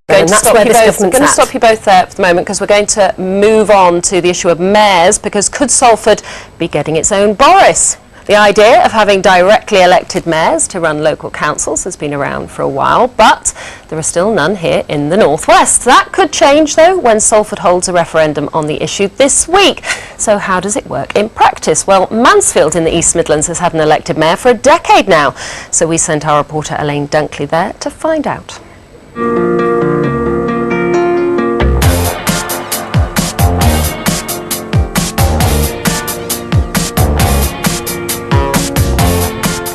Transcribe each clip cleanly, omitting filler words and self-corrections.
And that's where this government's at. I'm going to stop you both there for the moment because we're going to move on to the issue of mayors, because could Salford be getting its own Boris? The idea of having directly elected mayors to run local councils has been around for a while, but there are still none here in the northwest. That could change, though, when Salford holds a referendum on the issue this week. So how does it work in practice? Well, Mansfield in the East Midlands has had an elected mayor for a decade now. So we sent our reporter Elaine Dunkley there to find out.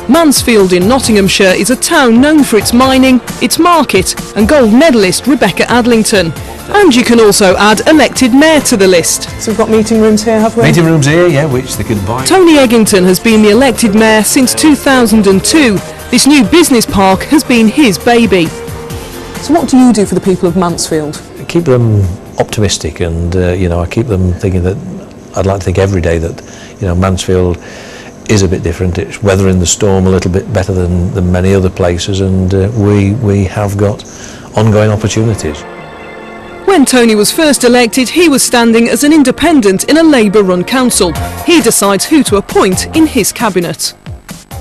Mansfield in Nottinghamshire is a town known for its mining, its market and gold medalist Rebecca Adlington. And you can also add elected mayor to the list. So we've got meeting rooms here, have we? Meeting rooms here, yeah, which they can buy. Tony Eggington has been the elected mayor since 2002. This new business park has been his baby. So what do you do for the people of Mansfield? Keep them optimistic and, I keep them thinking that I'd like to think every day that, Mansfield is a bit different. It's weathering the storm a little bit better than many other places, and we have got ongoing opportunities. When Tony was first elected, he was standing as an independent in a Labour-run council. He decides who to appoint in his cabinet.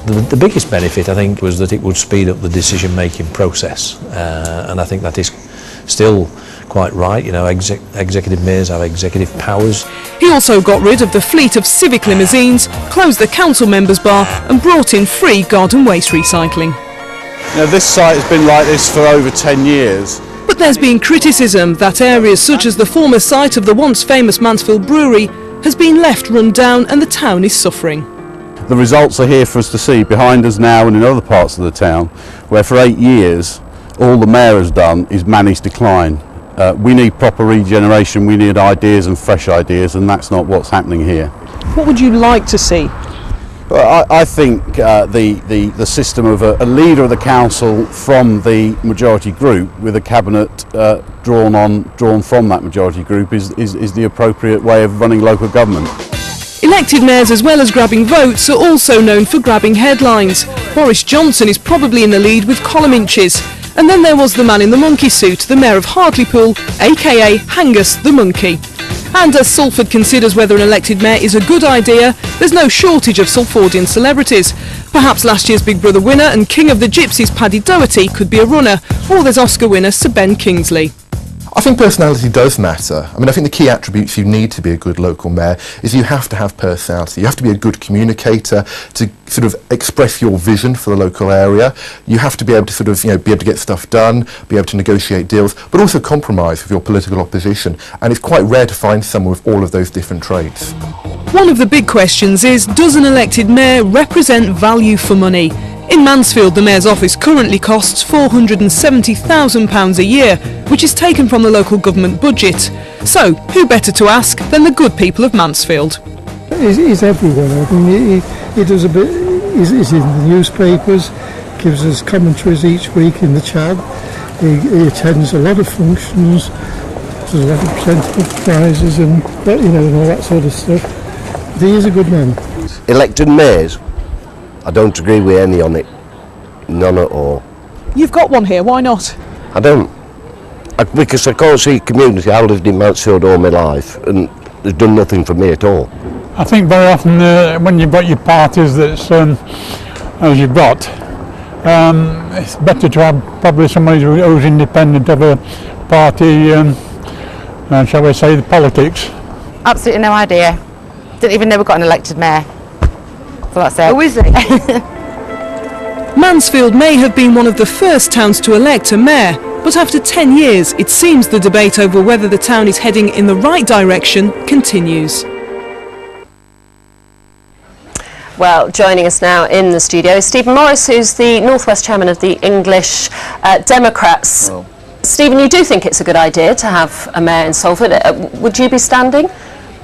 The biggest benefit, I think, was that it would speed up the decision-making process, and I think that is still quite right. Executive mayors have executive powers. He also got rid of the fleet of civic limousines, closed the council members' bar and brought in free garden waste recycling. This site has been like this for over 10 years. But there's been criticism that areas such as the former site of the once famous Mansfield Brewery has been left run down and the town is suffering. The results are here for us to see behind us now and in other parts of the town, where for 8 years all the mayor has done is manage decline. We need proper regeneration, we need ideas and fresh ideas, and that's not what's happening here. What would you like to see? Well, I think the system of a leader of the council from the majority group with a cabinet drawn from that majority group is the appropriate way of running local government. Elected mayors, as well as grabbing votes, are also known for grabbing headlines. Boris Johnson is probably in the lead with column inches. And then there was the man in the monkey suit, the Mayor of Hartlepool, aka Hangus the Monkey. And as Salford considers whether an elected mayor is a good idea, there's no shortage of Salfordian celebrities. Perhaps last year's Big Brother winner and King of the Gypsies Paddy Doherty could be a runner, or there's Oscar winner Sir Ben Kingsley. I think personality does matter. I think the key attributes you need to be a good local mayor is you have to have personality. You have to be a good communicator to sort of express your vision for the local area. You have to be able to be able to get stuff done, be able to negotiate deals, but also compromise with your political opposition. And it's quite rare to find someone with all of those different traits. One of the big questions is, does an elected mayor represent value for money? In Mansfield, the mayor's office currently costs £470,000 a year, which is taken from the local government budget. So, who better to ask than the good people of Mansfield? He's everywhere. He does a bit. He's in the newspapers, gives us commentaries each week in the chat. He attends a lot of functions, does a lot of presenting of prizes and all that sort of stuff. But he is a good man. Elected mayors? I don't agree with any on it. None at all. You've got one here, why not? I don't. Because I can't see community. I lived in Mansfield all my life and they've done nothing for me at all. I think very often when you've got your parties that's as you've got, it's better to have probably somebody who's independent of a party, shall we say, the politics. Absolutely no idea. Didn't even know we got an elected mayor. So that's it. Who is he? Mansfield may have been one of the first towns to elect a mayor, but after 10 years it seems the debate over whether the town is heading in the right direction continues. Well, joining us now in the studio is Stephen Morris, who's the North West Chairman of the English Democrats. Well, Stephen, you do think it's a good idea to have a mayor in Salford. Would you be standing?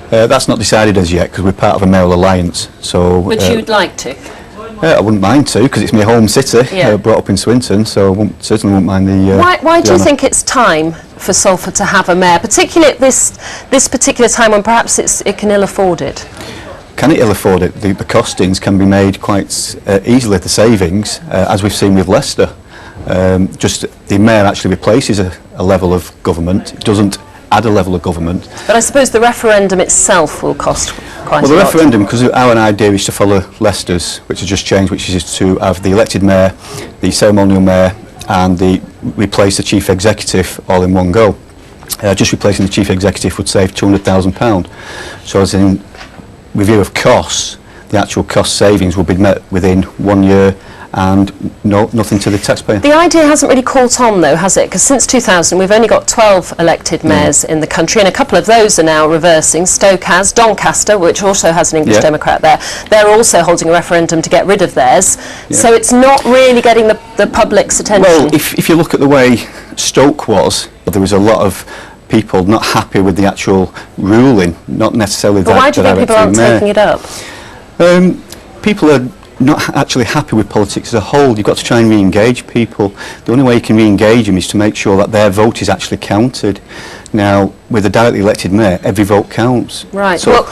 That's not decided as yet because we're part of a mayoral alliance. So, but you'd like to? I wouldn't mind to because it's my home city, brought up in Swinton, so certainly wouldn't mind the... Why do you think it's time for Salford to have a mayor, particularly at this particular time when perhaps it can ill afford it? Can it ill afford it? The costings can be made quite easily, the savings, as we've seen with Leicester. Just the mayor actually replaces a level of government. It doesn't add a level of government. But I suppose the referendum itself will cost quite a lot. Well, the referendum, because our idea is to follow Leicester's, which has just changed, which is to have the elected mayor, the ceremonial mayor, and replace the chief executive all in one go. Just replacing the chief executive would save £200,000. So as in review of costs, the actual cost savings will be met within 1 year and nothing to the taxpayer. The idea hasn't really caught on though, has it? Because since 2000 we've only got 12 elected mayors in the country, and a couple of those are now reversing. Stoke has, Doncaster, which also has an English Democrat there, they're also holding a referendum to get rid of theirs. So it's not really getting the public's attention. Well, if you look at the way Stoke was, there was a lot of people not happy with the actual ruling, not necessarily but why do you think people aren't taking it up? People are not actually happy with politics as a whole. You've got to try and re-engage people. The only way you can re-engage them is to make sure that their vote is actually counted. Now, with a directly elected mayor, every vote counts. Right. So, well,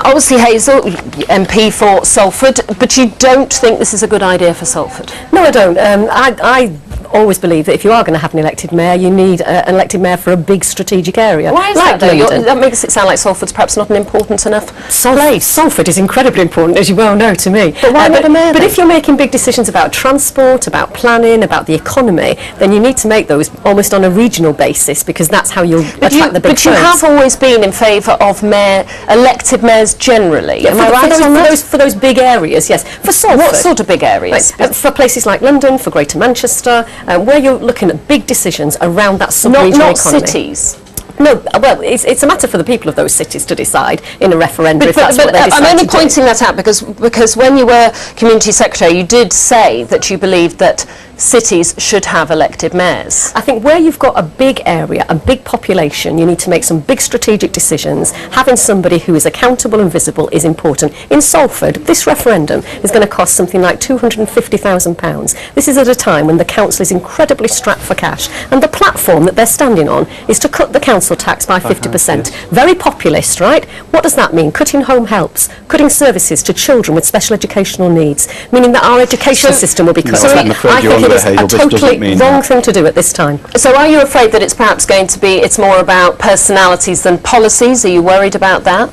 obviously Hazel, MP for Salford, but you don't think this is a good idea for Salford? No, I don't. I always believe that if you are going to have an elected mayor, you need an elected mayor for a big strategic area. Why is like that though? London. That makes it sound like Salford's perhaps not an important enough place. Salford is incredibly important, as you well know, to me. But why not a mayor? But if you're making big decisions about transport, about planning, about the economy, then you need to make those almost on a regional basis, because that's how you'll attract the big But you have always been in favour of elected mayors generally. Am I right on that? For those big areas, yes. For Salford. What sort of big areas? Right, for places like London, for Greater Manchester, where you're looking at big decisions around that sub-regional economy. Not cities. No, well, it's a matter for the people of those cities to decide in a referendum if that's what they decide I'm only to do. pointing that out because when you were Community Secretary, you did say that you believed that cities should have elected mayors. I think where you've got a big area, a big population, you need to make some big strategic decisions. Having somebody who is accountable and visible is important. In Salford, this referendum is going to cost something like £250,000. This is at a time when the council is incredibly strapped for cash, and the platform that they're standing on is to cut the council tax by 50%. Very populist, right? What does that mean? Cutting home helps, cutting services to children with special educational needs, meaning that our education system will be cut. I'm afraid you're it is a totally wrong thing to do at this time. So are you afraid that it's perhaps going to be, it's more about personalities than policies? Are you worried about that?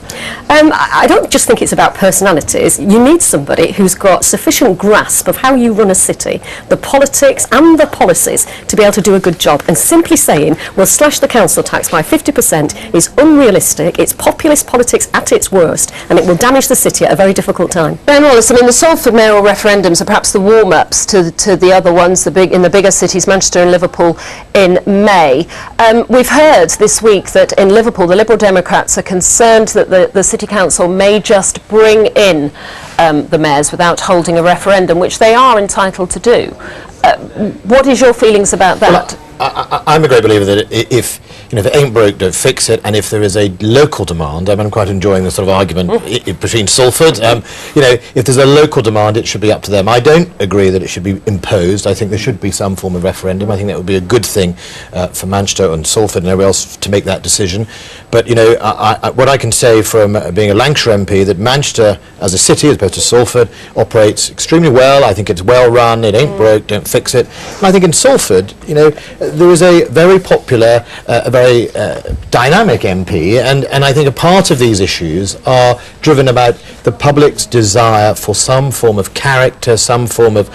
I don't just think it's about personalities. You need somebody who's got sufficient grasp of how you run a city, the politics and the policies, to be able to do a good job. And simply saying, we'll slash the council tax by 50% is unrealistic. It's populist politics at its worst, and it will damage the city at a very difficult time. Ben Wallace, I mean, the Salford mayoral referendums are perhaps the warm-ups to the other ones, in the bigger cities, Manchester and Liverpool, in May. We've heard this week that in Liverpool the Liberal Democrats are concerned that the City Council may just bring in the mayors without holding a referendum, which they are entitled to do. What is your feelings about that? Well, I'm a great believer that if it ain't broke, don't fix it, and if there is a local demand, I'm quite enjoying the sort of argument between Salford. If there's a local demand, it should be up to them. I don't agree that it should be imposed. I think there should be some form of referendum. I think that would be a good thing for Manchester and Salford and everywhere else to make that decision. But what I can say from being a Lancashire MP, that Manchester as a city, as opposed to Salford, operates extremely well. I think it's well run. It ain't broke, don't fix it. And I think in Salford, there is a very popular, a very dynamic MP, and I think a part of these issues are driven about the public's desire for some form of character, some form of,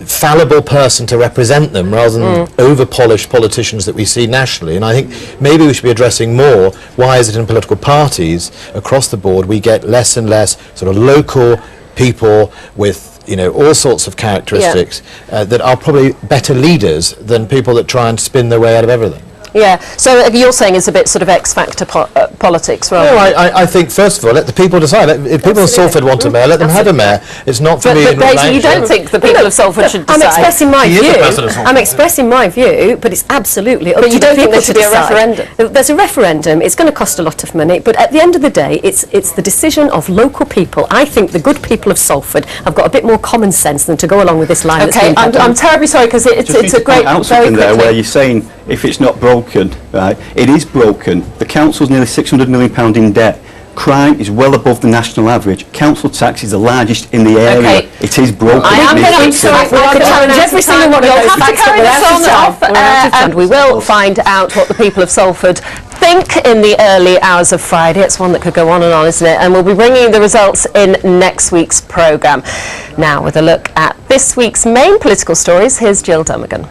fallible person to represent them, rather than over-polished politicians that we see nationally. And I think maybe we should be addressing more, why is it in political parties across the board we get less and less sort of local people with all sorts of characteristics that are probably better leaders than people that try and spin their way out of everything. Yeah, so you're saying it's a bit sort of X-factor politics, rather? No, I think, first of all, let the people decide. If people in Salford want a mayor, let them have a mayor. It's not for me. But you don't think the people of Salford should decide? I'm expressing my view. I'm expressing my view, but it's absolutely up to the people to decide. But you don't think there should be a referendum? There's a referendum. It's going to cost a lot of money, but at the end of the day, it's the decision of local people. I think the good people of Salford have got a bit more common sense than to go along with this line. Okay, I'm terribly sorry, because it's a great, very quick there where you're saying if it's not broken, right, it is broken. The council's nearly £600 million in debt. Crime is well above the national average. Council tax is the largest in the area. Okay. It is broken. I am going to challenge every single one of those facts that we're out of time. And we will find out what the people of Salford think in the early hours of Friday. It's one that could go on and on, isn't it? And we'll be bringing you the results in next week's programme. Now, with a look at this week's main political stories, here's Jill Dummigan.